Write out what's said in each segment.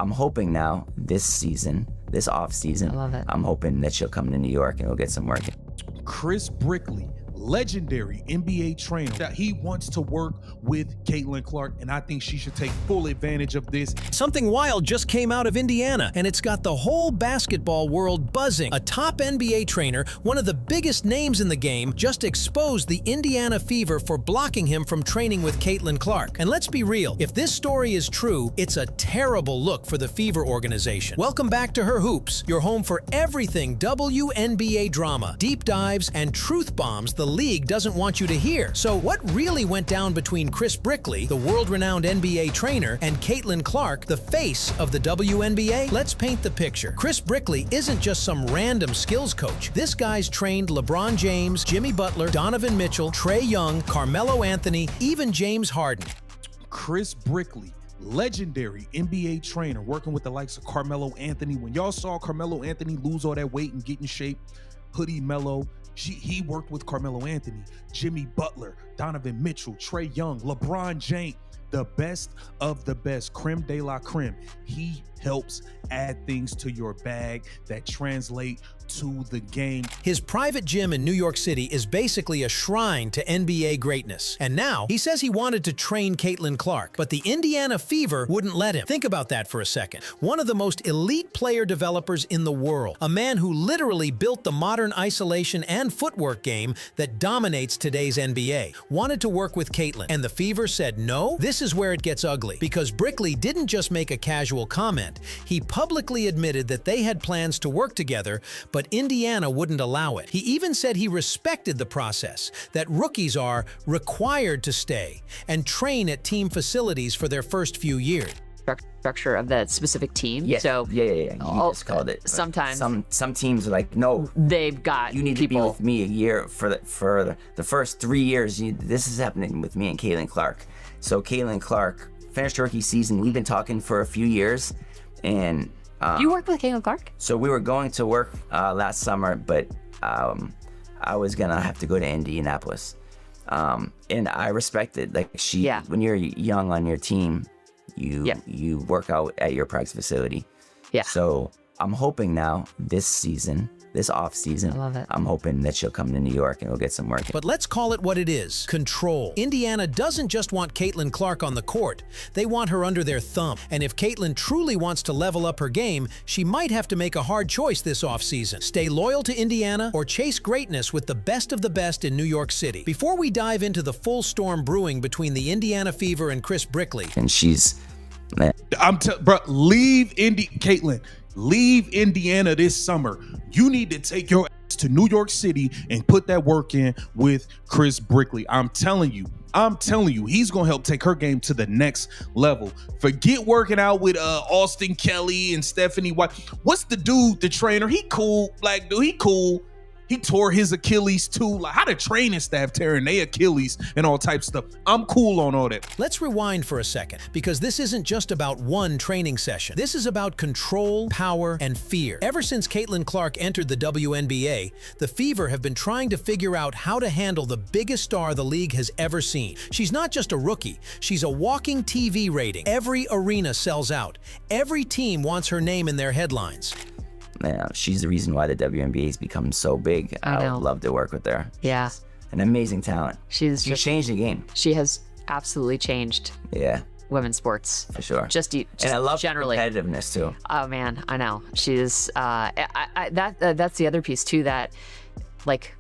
I'm hoping now this season, this offseason, I love it. I'm hoping that she'll come to New York and we'll get some work. Chris Brickley, legendary NBA trainer, that he wants to work with Caitlin Clark, and I think she should take full advantage of this. Something wild just came out of Indiana, and it's got the whole basketball world buzzing. A top NBA trainer, one of the biggest names in the game, just exposed the Indiana Fever for blocking him from training with Caitlin Clark. And let's be real, if this story is true, it's a terrible look for the Fever organization. Welcome back to Her Hoops, your home for everything WNBA drama, deep dives, and truth bombs the league doesn't want you to hear. So what really went down between Chris Brickley, the world-renowned NBA trainer, and Caitlin Clark, the face of the WNBA? Let's paint the picture. Chris Brickley isn't just some random skills coach. This guy's trained LeBron James, Jimmy Butler, Donovan Mitchell, Trae Young, Carmelo Anthony, even James Harden. Chris Brickley, legendary NBA trainer, working with the likes of Carmelo Anthony. When y'all saw Carmelo Anthony lose all that weight and get in shape, Hoodie Melo, he worked with Carmelo Anthony, Jimmy Butler, Donovan Mitchell, Trae Young, LeBron James, the best of the best, creme de la creme. He helps add things to your bag that translate to the game. His private gym in New York City is basically a shrine to NBA greatness. And now, he says he wanted to train Caitlin Clark, but the Indiana Fever wouldn't let him. Think about that for a second. One of the most elite player developers in the world, a man who literally built the modern isolation and footwork game that dominates today's NBA, wanted to work with Caitlin, and the Fever said no? This is where it gets ugly, because Brickley didn't just make a casual comment. He publicly admitted that they had plans to work together, but Indiana wouldn't allow it. He even said he respected the process, that rookies are required to stay and train at team facilities for their first few years. Structure of that specific team. Yes. So Yeah. You just called it. Sometimes some teams are like, no, they've got you need people. to be with me a year for the first 3 years. This is happening with me and Caitlin Clark. So Caitlin Clark finished her rookie season. We've been talking for a few years, and You worked with Caitlin Clark? so we were going to work last summer, but I was gonna have to go to Indianapolis, and I respected, like, Yeah. when you're young on your team, you work out at your practice facility. Yeah. So I'm hoping now this season, this off season, I love it. I'm hoping that she'll come to New York and we'll get some work. But let's call it what it is: control. Indiana doesn't just want Caitlin Clark on the court, they want her under their thumb. And if Caitlin truly wants to level up her game, she might have to make a hard choice this offseason: stay loyal to Indiana or chase greatness with the best of the best in New York City. Before we dive into the full storm brewing between the Indiana Fever and Chris Brickley, And she's, Bro, Caitlin, leave Indiana this summer. You need to take your ass to New York City and put that work in with Chris Brickley. I'm telling you, he's gonna help take her game to the next level. Forget working out with Austin Kelly and Stephanie White. What's the dude, the trainer? He cool, black dude. He cool. He tore his Achilles too. Like, how the training staff tearing their Achilles and all types of stuff. I'm cool on all that. let's rewind for a second, because this isn't just about one training session. This is about control, power, and fear. Ever since Caitlin Clark entered the WNBA, the Fever have been trying to figure out how to handle the biggest star the league has ever seen. She's not just a rookie, she's a walking TV rating. Every arena sells out. Every team wants her name in their headlines. she's the reason why the WNBA has become so big. I know. would love to work with her. Yeah. An amazing talent. She's She changed the game. She has absolutely changed Yeah, women's sports. for sure. Just and I love generally. competitiveness too. Oh man, I know. She's that's the other piece too, that like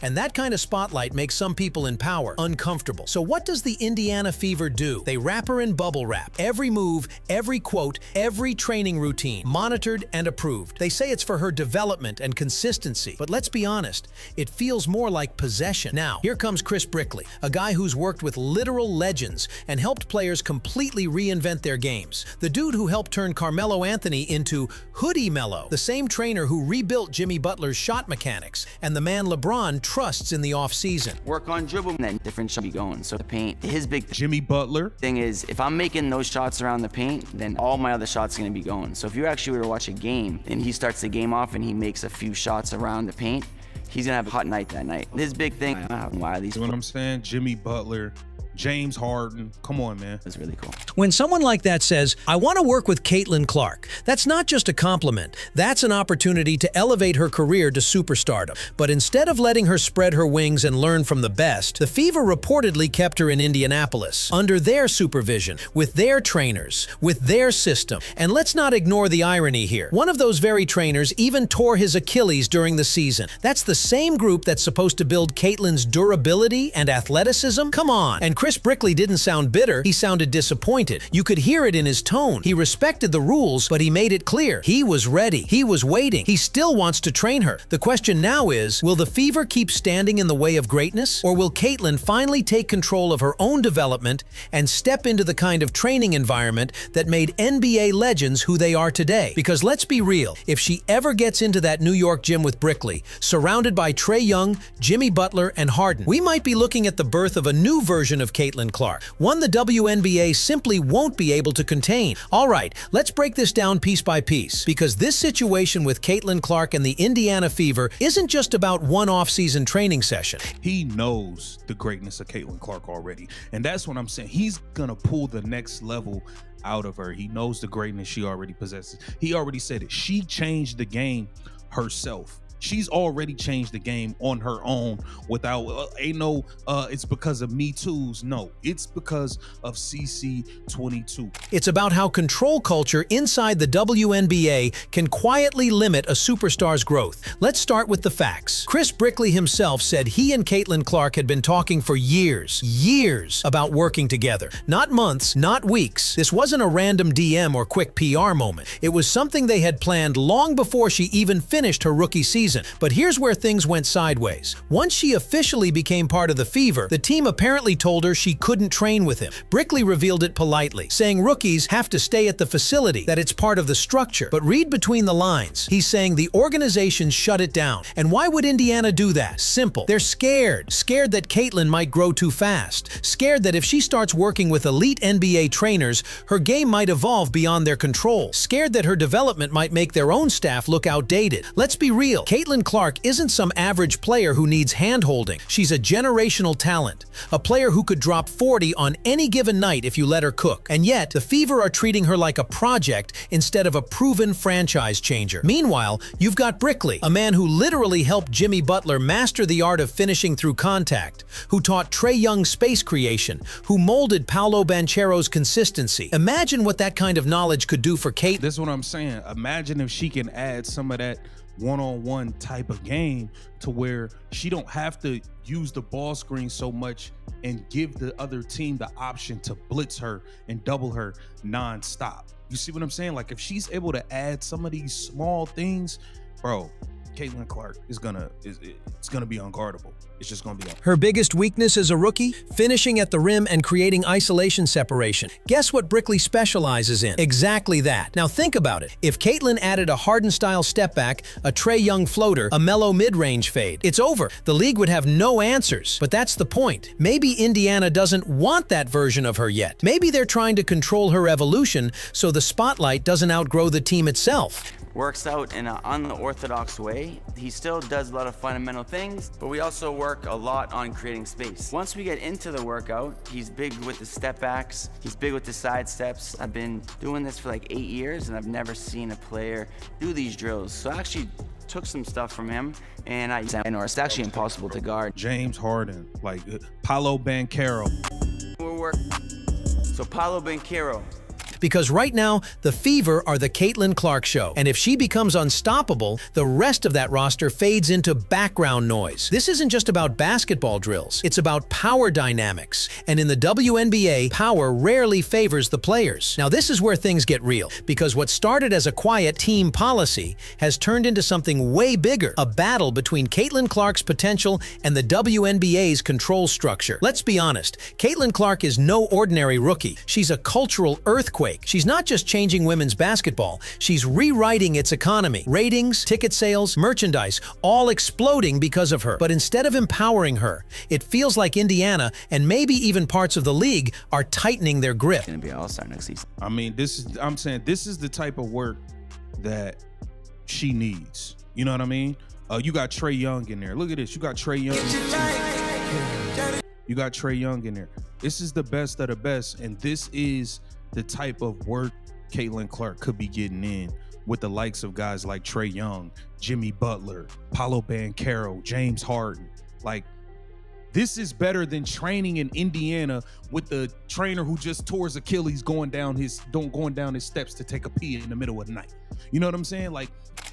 And that kind of spotlight makes some people in power uncomfortable. So what does the Indiana Fever do? They wrap her in bubble wrap. Every move, every quote, every training routine, monitored and approved. They say it's for her development and consistency. But let's be honest, it feels more like possession. Now, here comes Chris Brickley, a guy who's worked with literal legends and helped players completely reinvent their games. The dude who helped turn Carmelo Anthony into Hoodie Melo, the same trainer who rebuilt Jimmy Butler's shot mechanics, and the man LeBron trusts in the offseason. Work on dribble, and then different shots be going. So the paint, his big Jimmy Butler. thing is, if I'm making those shots around the paint, then all my other shots are gonna be going. So if you actually were to watch a game and he starts the game off and he makes a few shots around the paint, he's gonna have a hot night that night. His big thing, I don't know why these. You know what I'm saying? Jimmy Butler, James Harden. Come on, man. It's really cool. When someone like that says, I want to work with Caitlin Clark, that's not just a compliment. That's an opportunity to elevate her career to superstardom. But instead of letting her spread her wings and learn from the best, the Fever reportedly kept her in Indianapolis, under their supervision, with their trainers, with their system. And let's not ignore the irony here. One of those very trainers even tore his Achilles during the season. That's the same group that's supposed to build Caitlin's durability and athleticism? Come on. And Chris Brickley didn't sound bitter, he sounded disappointed. You could hear it in his tone. He respected the rules, but he made it clear. He was ready. He was waiting. He still wants to train her. The question now is, will the Fever keep standing in the way of greatness? Or will Caitlin finally take control of her own development and step into the kind of training environment that made NBA legends who they are today? Because let's be real, if she ever gets into that New York gym with Brickley, surrounded by Trae Young, Jimmy Butler, and Harden, we might be looking at the birth of a new version of Caitlin Clark, one the WNBA simply won't be able to contain. All right, let's break this down piece by piece, because this situation with Caitlin Clark and the Indiana Fever isn't just about one off-season training session. He knows the greatness of Caitlin Clark already, and that's what I'm saying. He's gonna pull the next level out of her. He knows the greatness she already possesses. He already said it. She changed the game herself. She's already changed the game on her own without, it's because of Me Too's. No, it's because of CC22. It's about how control culture inside the WNBA can quietly limit a superstar's growth. Let's start with the facts. Chris Brickley himself said he and Caitlin Clark had been talking for years about working together. Not months, not weeks. This wasn't a random DM or quick PR moment. It was something they had planned long before she even finished her rookie season. But here's where things went sideways. Once she officially became part of the Fever, the team apparently told her she couldn't train with him. Brickley revealed it politely, saying rookies have to stay at the facility, that it's part of the structure. But read between the lines. He's saying the organization shut it down. And why would Indiana do that? Simple. They're scared. Scared that Caitlin might grow too fast. Scared that if she starts working with elite NBA trainers, her game might evolve beyond their control. Scared that her development might make their own staff look outdated. Let's be real. Caitlin Clark isn't some average player who needs hand-holding. She's a generational talent, a player who could drop 40 on any given night if you let her cook. And yet, the Fever are treating her like a project instead of a proven franchise changer. Meanwhile, you've got Brickley, a man who literally helped Jimmy Butler master the art of finishing through contact, who taught Trae Young space creation, who molded Paolo Banchero's consistency. Imagine what that kind of knowledge could do for Kate. This is what I'm saying. Imagine if she can add some of that one-on-one type of game to where she don't have to use the ball screen so much and give the other team the option to blitz her and double her non-stop. You see what I'm saying? Like, if she's able to add some of these small things, bro, Caitlin Clark is gonna be unguardable. It's just gonna be her biggest weakness as a rookie? Finishing at the rim and creating isolation separation. Guess what Brickley specializes in? Exactly that. Now think about it. If Caitlin added a Harden-style step back, a Trae Young floater, a mellow mid-range fade, it's over. The league would have no answers. But that's the point. Maybe Indiana doesn't want that version of her yet. Maybe they're trying to control her evolution so the spotlight doesn't outgrow the team itself. Works out in an unorthodox way. He still does a lot of fundamental things, but we also work a lot on creating space. Once we get into the workout, he's big with the step backs, he's big with the side steps. I've been doing this for like 8 years and I've never seen a player do these drills. So I actually took some stuff from him and it's actually impossible to guard. James Harden, like Paolo Banchero. So Paolo Banchero. Because right now, the Fever are the Caitlin Clark show. And if she becomes unstoppable, the rest of that roster fades into background noise. This isn't just about basketball drills. It's about power dynamics. And in the WNBA, power rarely favors the players. Now, this is where things get real. Because what started as a quiet team policy has turned into something way bigger. A battle between Caitlin Clark's potential and the WNBA's control structure. Let's be honest. Caitlin Clark is no ordinary rookie. She's a cultural earthquake. She's not just changing women's basketball, she's rewriting its economy. Ratings, ticket sales, merchandise, all exploding because of her. But instead of empowering her, it feels like Indiana, and maybe even parts of the league, are tightening their grip. Gonna be an all-star next season. I mean, I'm saying this is the type of work that she needs. You know what I mean? You got Trae Young in there. Look at this. You got Trae Young. You got Trae Young in there. This is the best of the best, and this is the type of work Caitlin Clark could be getting in with the likes of guys like Trae Young, Jimmy Butler, Paolo Banchero, James Harden. Like, this is better than training in Indiana with the trainer who just tore his Achilles going down his steps to take a pee in the middle of the night. You know what I'm saying? Like,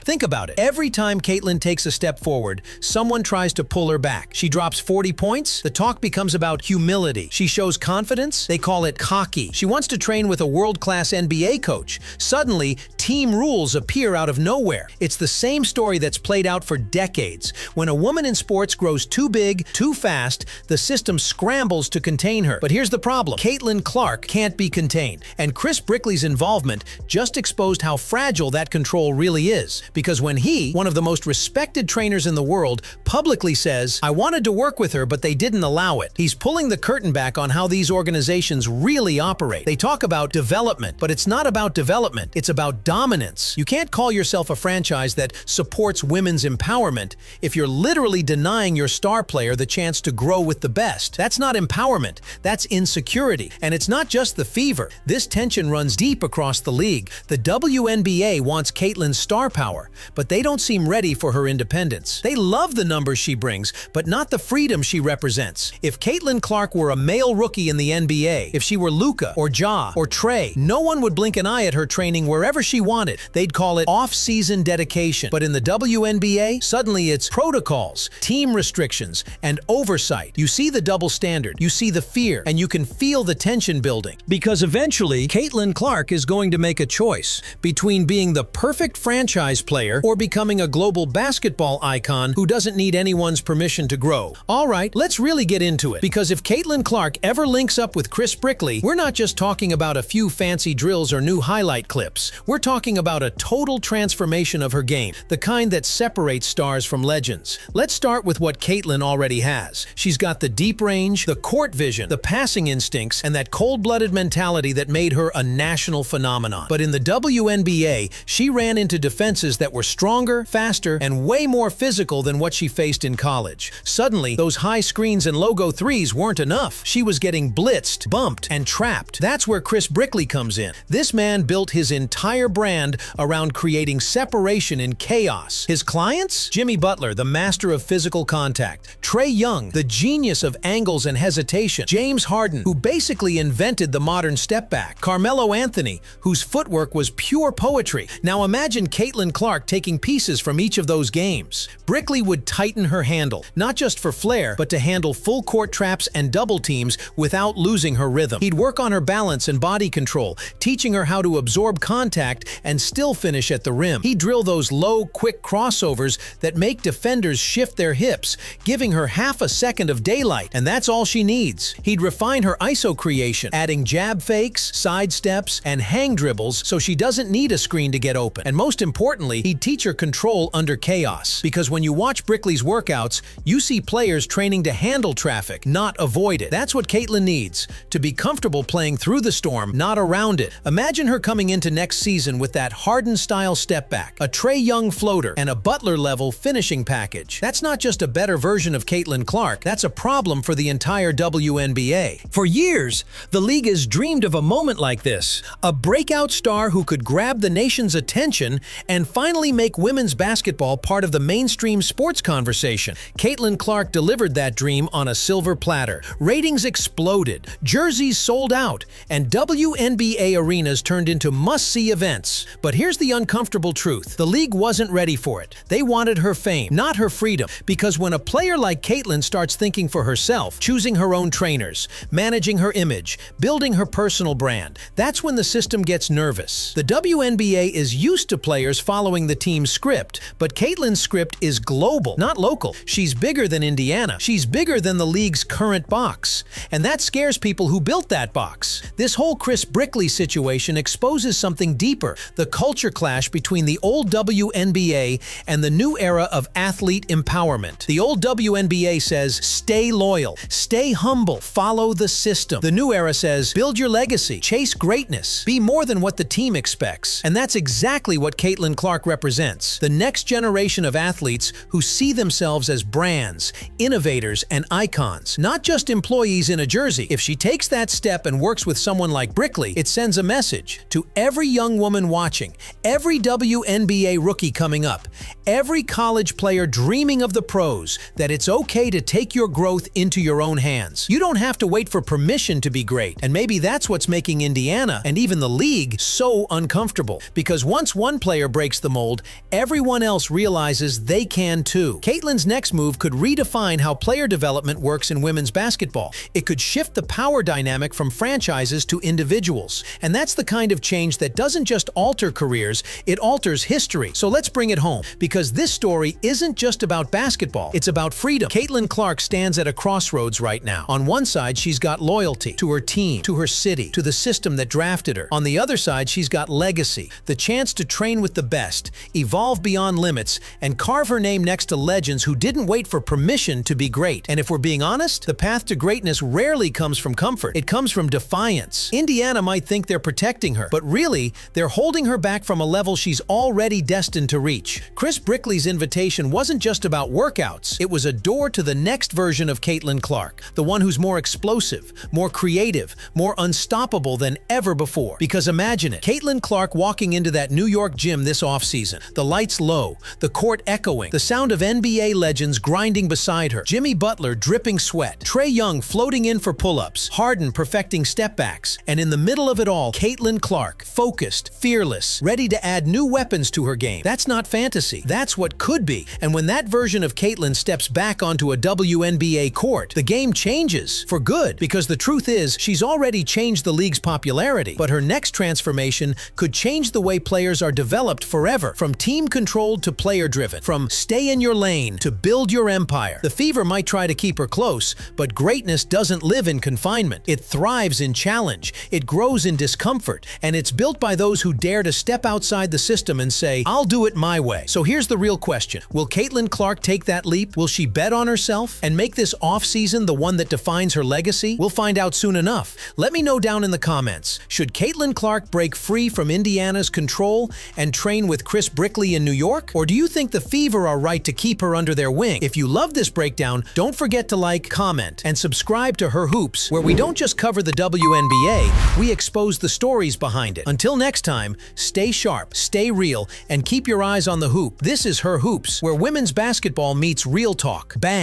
Think about it. Every time Caitlin takes a step forward, someone tries to pull her back. She drops 40 points, the talk becomes about humility. She shows confidence, they call it cocky. She wants to train with a world-class NBA coach. Suddenly, team rules appear out of nowhere. It's the same story that's played out for decades. When a woman in sports grows too big, too fast, the system scrambles to contain her. But here's the problem. Caitlin Clark can't be contained, and Chris Brickley's involvement just exposed how fragile that control really is. Because when he, one of the most respected trainers in the world, publicly says, "I wanted to work with her, but they didn't allow it," he's pulling the curtain back on how these organizations really operate. They talk about development, but it's not about development, it's about dominance. You can't call yourself a franchise that supports women's empowerment if you're literally denying your star player the chance to grow with the best. That's not empowerment, that's insecurity. And it's not just the Fever. This tension runs deep across the league. The WNBA wants Caitlin's star power, but they don't seem ready for her independence. They love the numbers she brings, but not the freedom she represents. If Caitlin Clark were a male rookie in the NBA, if she were Luka or Ja or Trae, no one would blink an eye at her training wherever she wanted. They'd call it off-season dedication. But in the WNBA, suddenly it's protocols, team restrictions, and oversight. You see the double standard, you see the fear, and you can feel the tension building. Because eventually, Caitlin Clark is going to make a choice between being the perfect franchise player or becoming a global basketball icon who doesn't need anyone's permission to grow. All right, let's really get into it, because if Caitlin Clark ever links up with Chris Brickley, we're not just talking about a few fancy drills or new highlight clips. We're talking about a total transformation of her game, the kind that separates stars from legends. Let's start with what Caitlin already has. She's got the deep range, the court vision, the passing instincts, and that cold-blooded mentality that made her a national phenomenon. But in the WNBA, she ran into defenses that were stronger, faster, and way more physical than what she faced in college. Suddenly, those high screens and logo threes weren't enough. She was getting blitzed, bumped, and trapped. That's where Chris Brickley comes in. This man built his entire brand around creating separation in chaos. His clients? Jimmy Butler, the master of physical contact. Trae Young, the genius of angles and hesitation. James Harden, who basically invented the modern step back. Carmelo Anthony, whose footwork was pure poetry. Now imagine Caitlin Clark taking pieces from each of those games. Brickley would tighten her handle, not just for flair, but to handle full court traps and double teams without losing her rhythm. He'd work on her balance and body control, teaching her how to absorb contact and still finish at the rim. He'd drill those low, quick crossovers that make defenders shift their hips, giving her half a second of daylight, and that's all she needs. He'd refine her ISO creation, adding jab fakes, side steps, and hang dribbles so she doesn't need a screen to get open. And most importantly, he'd teach her control under chaos. Because when you watch Brickley's workouts, you see players training to handle traffic, not avoid it. That's what Caitlin needs, to be comfortable playing through the storm, not around it. Imagine her coming into next season with that Harden-style step back, a Trae Young floater, and a Butler-level finishing package. That's not just a better version of Caitlin Clark, that's a problem for the entire WNBA. For years, the league has dreamed of a moment like this, a breakout star who could grab the nation's attention and finally make women's basketball part of the mainstream sports conversation. Caitlin Clark delivered that dream on a silver platter. Ratings exploded, jerseys sold out, and WNBA arenas turned into must-see events. But here's the uncomfortable truth. The league wasn't ready for it. They wanted her fame, not her freedom. Because when a player like Caitlin starts thinking for herself, choosing her own trainers, managing her image, building her personal brand, that's when the system gets nervous. The WNBA is used to players following the team's script, but Caitlin's script is global, not local. She's bigger than Indiana. She's bigger than the league's current box. And that scares people who built that box. This whole Chris Brickley situation exposes something deeper, the culture clash between the old WNBA and the new era of athlete empowerment. The old WNBA says, stay loyal, stay humble, follow the system. The new era says, build your legacy, chase greatness, be more than what the team expects. And that's exactly what Caitlin Clark Clark represents. The next generation of athletes who see themselves as brands, innovators, and icons, not just employees in a jersey. If she takes that step and works with someone like Brickley, it sends a message to every young woman watching, every WNBA rookie coming up, every college player dreaming of the pros, that it's okay to take your growth into your own hands. You don't have to wait for permission to be great, and maybe that's what's making Indiana and even the league so uncomfortable. Because once one player breaks the mold, everyone else realizes they can too. Caitlin's next move could redefine how player development works in women's basketball. It could shift the power dynamic from franchises to individuals. And that's the kind of change that doesn't just alter careers, it alters history. So let's bring it home, because this story isn't just about basketball, it's about freedom. Caitlin Clark stands at a crossroads right now. On one side, she's got loyalty to her team, to her city, to the system that drafted her. On the other side, she's got legacy, the chance to train with the best, evolve beyond limits, and carve her name next to legends who didn't wait for permission to be great. And if we're being honest, the path to greatness rarely comes from comfort. It comes from defiance. Indiana might think they're protecting her, but really, they're holding her back from a level she's already destined to reach. Chris Brickley's invitation wasn't just about workouts. It was a door to the next version of Caitlin Clark, the one who's more explosive, more creative, more unstoppable than ever before. Because imagine it, Caitlin Clark walking into that New York gym this offseason, the lights low, the court echoing, the sound of NBA legends grinding beside her, Jimmy Butler dripping sweat, Trae Young floating in for pull-ups, Harden perfecting step-backs, and in the middle of it all, Caitlin Clark, focused, fearless, ready to add new weapons to her game. That's not fantasy. That's what could be. And when that version of Caitlin steps back onto a WNBA court, the game changes for good, because the truth is, she's already changed the league's popularity, but her next transformation could change the way players are developed forever, from team-controlled to player-driven, from stay in your lane to build your empire. The Fever might try to keep her close, but greatness doesn't live in confinement. It thrives in challenge, it grows in discomfort, and it's built by those who dare to step outside the system and say, I'll do it my way. So here's the real question. Will Caitlin Clark take that leap? Will she bet on herself and make this offseason the one that defines her legacy? We'll find out soon enough. Let me know down in the comments. Should Caitlin Clark break free from Indiana's control and train with Chris Brickley in New York? Or do you think the Fever are right to keep her under their wing? If you love this breakdown, don't forget to like, comment, and subscribe to Her Hoops, where we don't just cover the WNBA, we expose the stories behind it. Until next time, stay sharp, stay real, and keep your eyes on the hoop. This is Her Hoops, where women's basketball meets real talk. Bang!